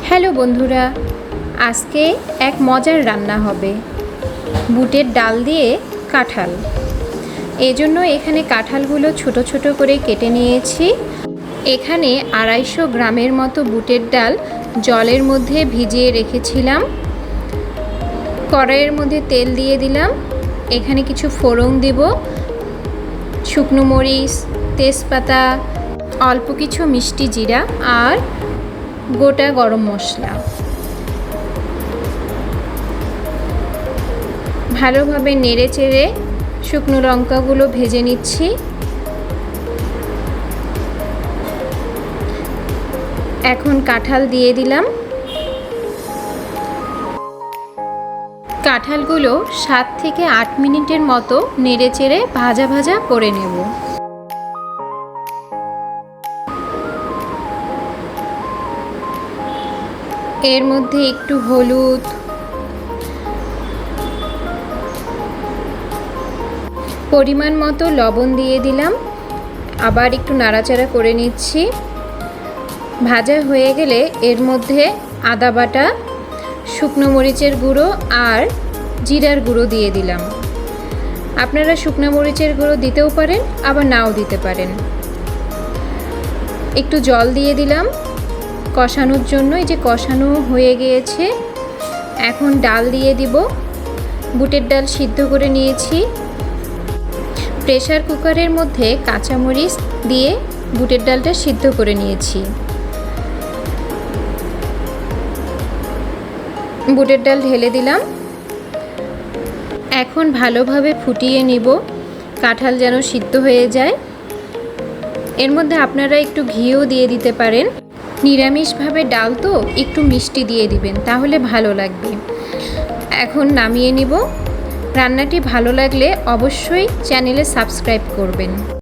Hello বন্ধুরা, আজকে এক মজার রান্না হবে বুটের ডাল দিয়ে কাঁঠাল। এজন্য এখানে কাঁঠালগুলো ছোট ছোট করে কেটে নিয়েছি। এখানে 250 গ্রামের মতো বুটের ডাল জলের মধ্যে ভিজিয়ে রেখেছিলাম। কড়াইয়ের মধ্যে তেল দিয়ে দিলাম। এখানে কিছু ফোড়ন দেব, শুকনো মরিচ, তেজপাতা, অল্প কিছু মিষ্টি জিরা আর গোটা গরম মশলা। ভালোভাবে নেড়ে চেড়ে শুকনো লঙ্কাগুলো ভেজে নিচ্ছি। এখন কাঁঠাল দিয়ে দিলাম। কাঁঠালগুলো 7 থেকে 8 মিনিটের মতো নেড়ে চেড়ে ভাজা ভাজা করে নেব। এর মধ্যে একটু হলুদ, পরিমাণ মতো লবণ দিয়ে দিলাম। আবার একটু নাড়াচাড়া করে নিচ্ছি। ভাজা হয়ে গেলে এর মধ্যে আদা বাটা, শুকনো মরিচের গুঁড়ো আর জিরার গুঁড়ো দিয়ে দিলাম। আপনারা শুকনো মরিচের গুঁড়ো দিতেও পারেন, আবার নাও দিতে পারেন। একটু জল দিয়ে দিলাম কষানোর জন্য। এই যে কষানো হয়ে গিয়েছে, এখন ডাল দিয়ে দিব। বুটের ডাল সিদ্ধ করে নিয়েছি। প্রেসার কুকারের মধ্যে কাঁচামরিচ দিয়ে বুটের ডালটা সিদ্ধ করে নিয়েছি। বুটের ডাল ঢেলে দিলাম। এখন ভালোভাবে ফুটিয়ে নিব, কাঁঠাল যেন সিদ্ধ হয়ে যায়। এর মধ্যে আপনারা একটু ঘিও দিয়ে দিতে পারেন। নিরামিষভাবে ডাল তো একটু মিষ্টি দিয়ে দিবেন, তাহলে ভালো লাগবে। এখন নামিয়ে নিব। রান্নাটি ভালো লাগলে অবশ্যই চ্যানেলে সাবস্ক্রাইব করবেন।